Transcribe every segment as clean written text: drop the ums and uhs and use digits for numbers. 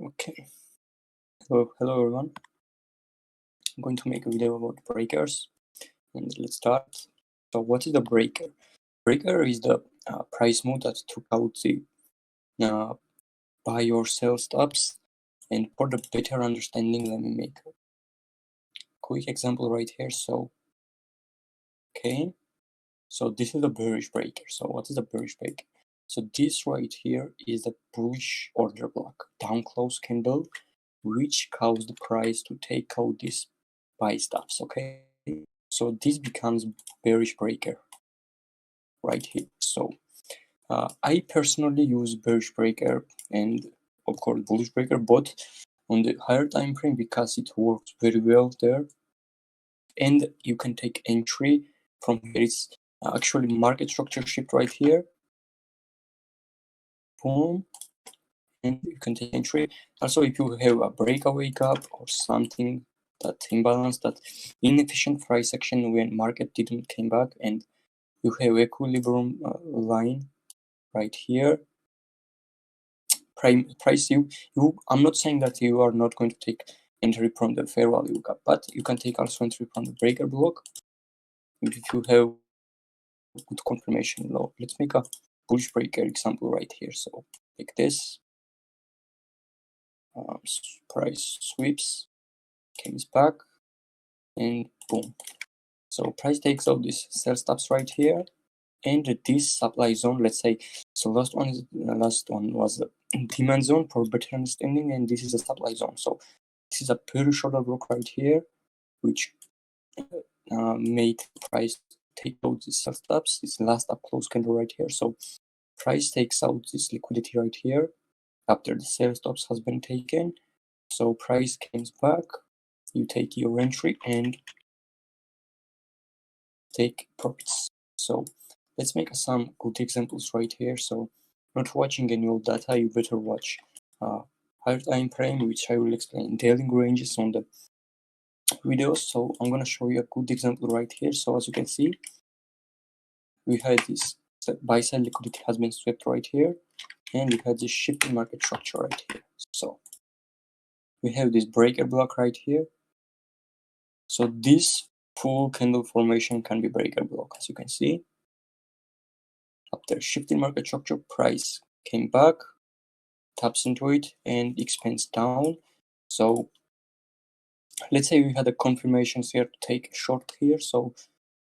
Okay, hello everyone. I'm going to make a video about breakers, and let's start. So what is the breaker? Breaker is the price move that took out the buy or sell stops, and for the better understanding, let me make a quick example right here. So this is the bearish breaker. So what is the bearish breaker? So this right here is the bullish order block, down close candle, which caused the price to take out these buy stops. Okay, so this becomes bearish breaker right here. So I personally use bearish breaker and of course bullish breaker both on the higher time frame because it works very well there, and you can take entry from here. It's actually market structure shift right here. Boom. And you can take entry. Also, if you have a breakaway gap or something, that imbalance, that inefficient price action when market didn't came back, and you have equilibrium line right here. I'm not saying that you are not going to take entry from the fair value gap, but you can take also entry from the breaker block if you have good confirmation low. Let's make a bullish breaker example right here. So like this. Price sweeps, comes back, and boom. So price takes out this sell stops right here, and this supply zone. Let's say so. Last one was the demand zone for better understanding, and this is a supply zone. So this is a bearish order block right here, which made price take out the sell stops. This last up close candle right here. So price takes out this liquidity right here after the sell stops has been taken. So price comes back, you take your entry and take profits. So let's make some good examples right here. So not watching annual data, you better watch higher time frame, which I will explain daily ranges on the videos. So I'm gonna show you a good example right here. So as you can see, we had this buy side liquidity has been swept right here, and we had this shift in market structure right here. So we have this breaker block right here. So this full candle formation can be breaker block, as you can see. After shifting market structure, price came back, taps into it, and expands down. So let's say we had a confirmation here to take a short here. So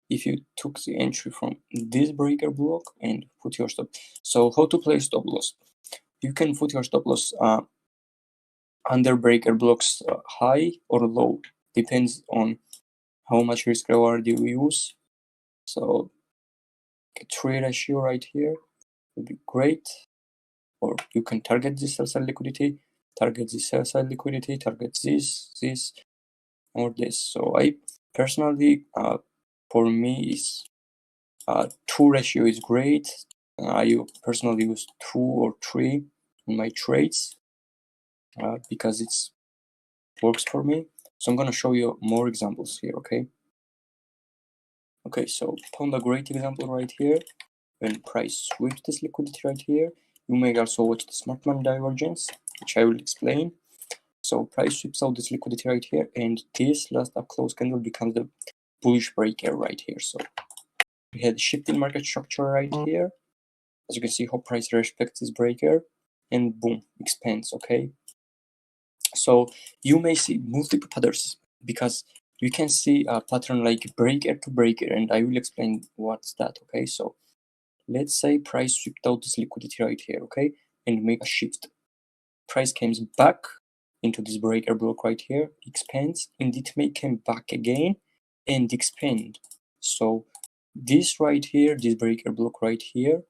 if you took the entry from this breaker block and put your stop, so how to play stop loss? You can put your stop loss under breaker blocks high or low, depends on how much risk reward you use. So a 3 ratio right here would be great, or you can target this sell side liquidity, target this sell side liquidity, target this, or this. So I personally, for me, is 2 ratio is great. I personally use 2 or 3 in my trades because it works for me. So I'm gonna show you more examples here, okay? Okay, so found a great example right here. When price sweeps this liquidity right here, you may also watch the smart money divergence, which I will explain. So price sweeps out this liquidity right here, and this last up close candle becomes the bullish breaker right here. So we had shift in market structure right here. As you can see, how price respects this breaker, and boom, expands. Okay. So you may see multiple patterns because you can see a pattern like breaker to breaker, and I will explain what's that. Okay. So let's say price swept out this liquidity right here, okay, and make a shift. Price comes back into this breaker block right here, expands, and it may come back again and expand. So this right here, this breaker block right here,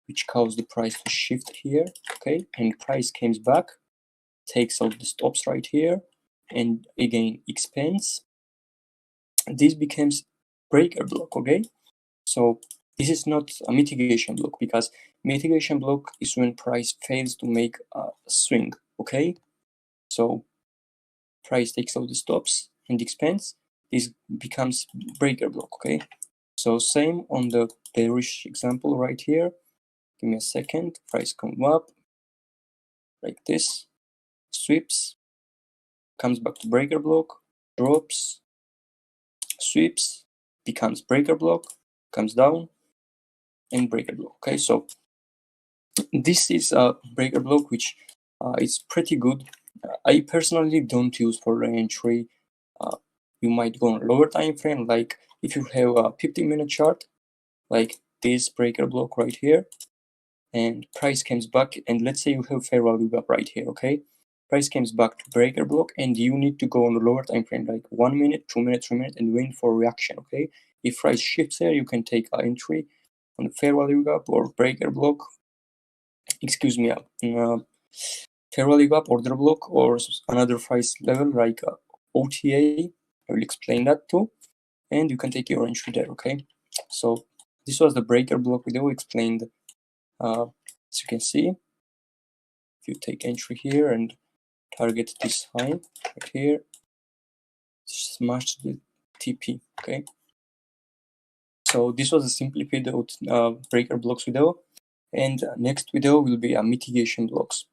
which caused the price to shift here, okay, and price comes back, takes out the stops right here, and again expands. This becomes breaker block, okay. So this is not a mitigation block, because mitigation block is when price fails to make a swing, okay? So price takes out the stops and expands. This becomes breaker block, okay? So same on the bearish example right here. Give me a second. Price come up like this. sweeps, comes back to breaker block, drops, sweeps, becomes breaker block, comes down, and breaker block. Okay, so this is a breaker block which is pretty good. I personally don't use for entry. You might go on a lower time frame, like if you have a 15-minute chart, like this breaker block right here, and price comes back, and let's say you have fair value gap right here, okay? Price comes back to breaker block, and you need to go on a lower time frame, like 1 minute, 2 minutes, 3 minutes, and wait for reaction, okay? If price shifts here, you can take an entry on the fair value gap or breaker block, excuse me, fair value gap, order block, or another price level like OTA. I will explain that too, and you can take your entry there, okay? So this was the breaker block video explained. As you can see, if you take entry here and target this high right here, smash the TP, okay? So this was a simplified breaker blocks video, and next video will be a mitigation blocks.